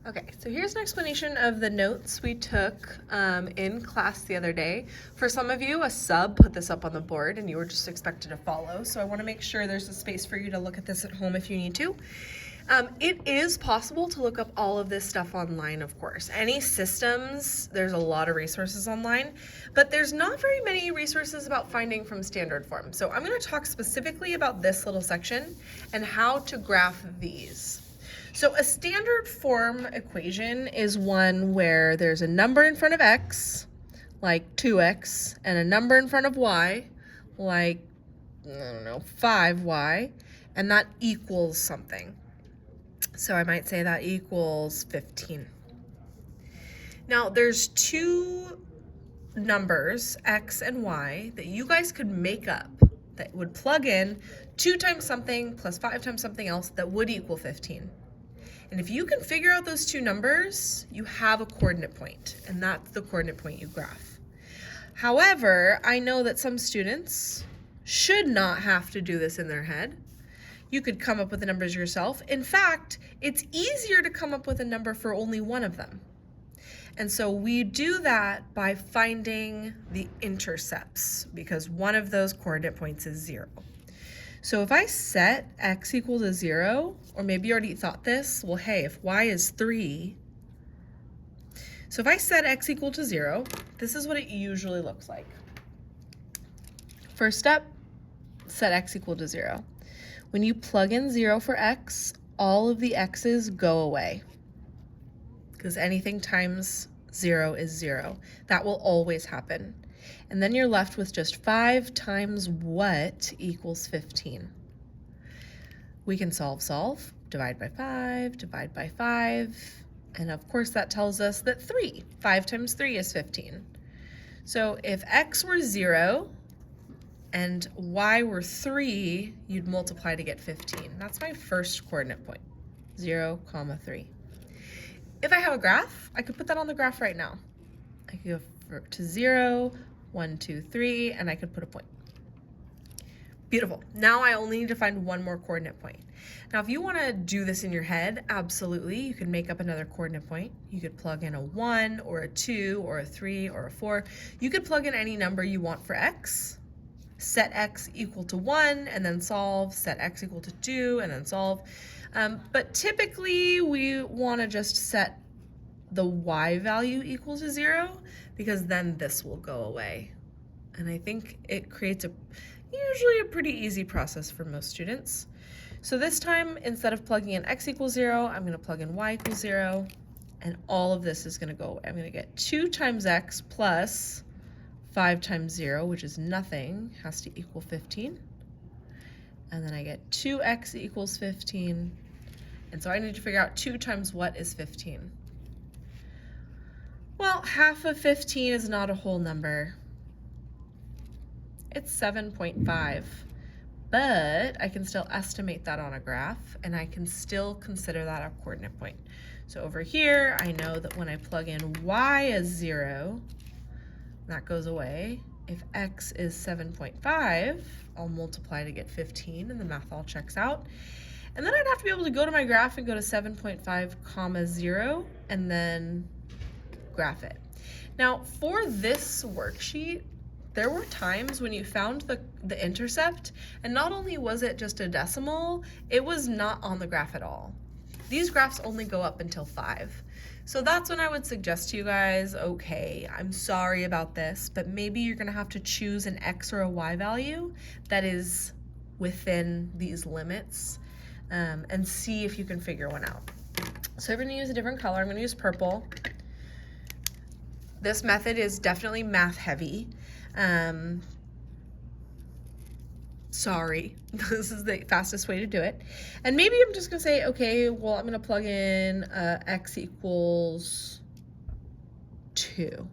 Okay, so here's an explanation of the notes we took in class the other day. For some of you, a sub put this up on the board and you were just expected to follow. So I want to make sure there's a space for you to look at this at home if you need to. It is possible to look up all of this stuff online, of course. Any systems, there's a lot of resources online, but there's not very many resources about finding from standard form. So I'm going to talk specifically about this little section and how to graph these. So a standard form equation is one where there's a number in front of x, like 2x, and a number in front of y, like, 5y, and that equals something. So I might say that equals 15. Now there's two numbers, x and y, that you guys could make up that would plug in 2 times something plus 5 times something else that would equal 15. And if you can figure out those two numbers, you have a coordinate point, and that's the coordinate point you graph. However, I know that some students should not have to do this in their head. You could come up with the numbers yourself. In fact, it's easier to come up with a number for only one of them. And so we do that by finding the intercepts, because one of those coordinate points is 0. So if I set x equal to 0, or maybe you already thought this, well, hey, if y is 3, so if I set x equal to 0, this is what it usually looks like. First step, set x equal to 0. When you plug in 0 for x, all of the x's go away, because anything times 0 is 0. That will always happen. And then you're left with just 5 times what equals 15. We can solve, divide by 5, divide by 5, and of course that tells us that 5 times 3 is 15. So if x were 0 and y were 3, you'd multiply to get 15. That's my first coordinate point, 0, 3. If I have a graph, I could put that on the graph right now. I could go to 0, 1, 2, 3, and I could put a point. Beautiful. Now I only need to find one more coordinate point. Now, if you want to do this in your head, absolutely, you can make up another coordinate point. You could plug in a 1 or a 2 or a 3 or a 4. You could plug in any number you want for x, set x equal to 1, and then solve, set x equal to 2, and then solve. But typically, we want to just set the y value equal to 0, because then this will go away. And I think it creates usually a pretty easy process for most students. So this time, instead of plugging in x equals 0, I'm going to plug in y equals 0, and all of this is going to go away. I'm going to get 2 times x plus 5 times 0, which is nothing, has to equal 15. And then I get 2x equals 15. And so I need to figure out 2 times what is 15. Well, half of 15 is not a whole number. It's 7.5, but I can still estimate that on a graph, and I can still consider that a coordinate point. So over here, I know that when I plug in y as 0, that goes away. If x is 7.5, I'll multiply to get 15, and the math all checks out. And then I'd have to be able to go to my graph and go to 7.5, 0, and then graph it. Now, for this worksheet, there were times when you found the intercept, and not only was it just a decimal, it was not on the graph at all. These graphs only go up until 5. So that's when I would suggest to you guys, okay, I'm sorry about this, but maybe you're gonna have to choose an x or a y value that is within these limits, and see if you can figure one out. So I'm gonna use a different color. I'm gonna use purple. This method is definitely math heavy. Sorry, this is the fastest way to do it. And maybe I'm just gonna say, okay, well, I'm gonna plug in x equals 2.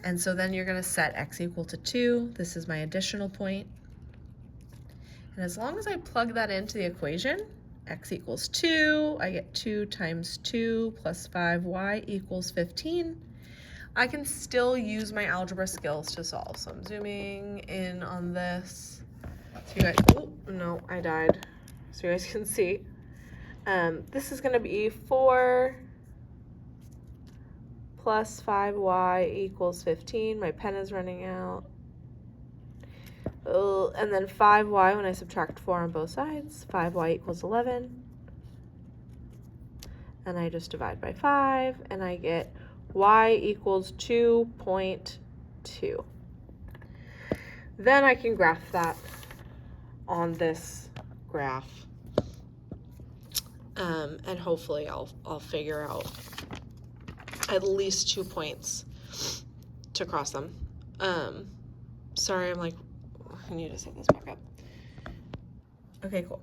And so then you're gonna set x equal to 2. This is my additional point. And as long as I plug that into the equation, x equals 2, I get 2 times 2 plus 5y equals 15. I can still use my algebra skills to solve. So I'm zooming in on this. So you guys, oh, no, I died. So you guys can see. This is going to be 4 plus 5y equals 15. My pen is running out. And then 5y when I subtract 4 on both sides. 5y equals 11. And I just divide by 5, and I get y equals 2.2. Then I can graph that on this graph. And hopefully I'll figure out at least 2 points to cross them. Sorry, I need to set this back up. Okay, cool.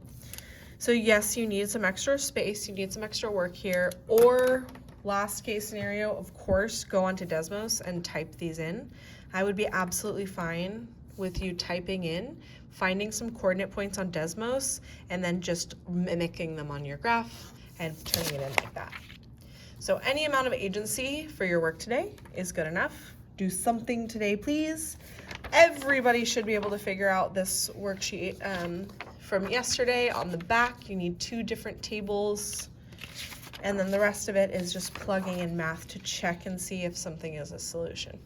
So yes, you need some extra space, you need some extra work here, or last case scenario, of course, go onto Desmos and type these in. I would be absolutely fine with you typing in, finding some coordinate points on Desmos, and then just mimicking them on your graph and turning it in like that. So any amount of agency for your work today is good enough. Do something today, please. Everybody should be able to figure out this worksheet from yesterday. On the back, you need 2 different tables, and then the rest of it is just plugging in math to check and see if something is a solution.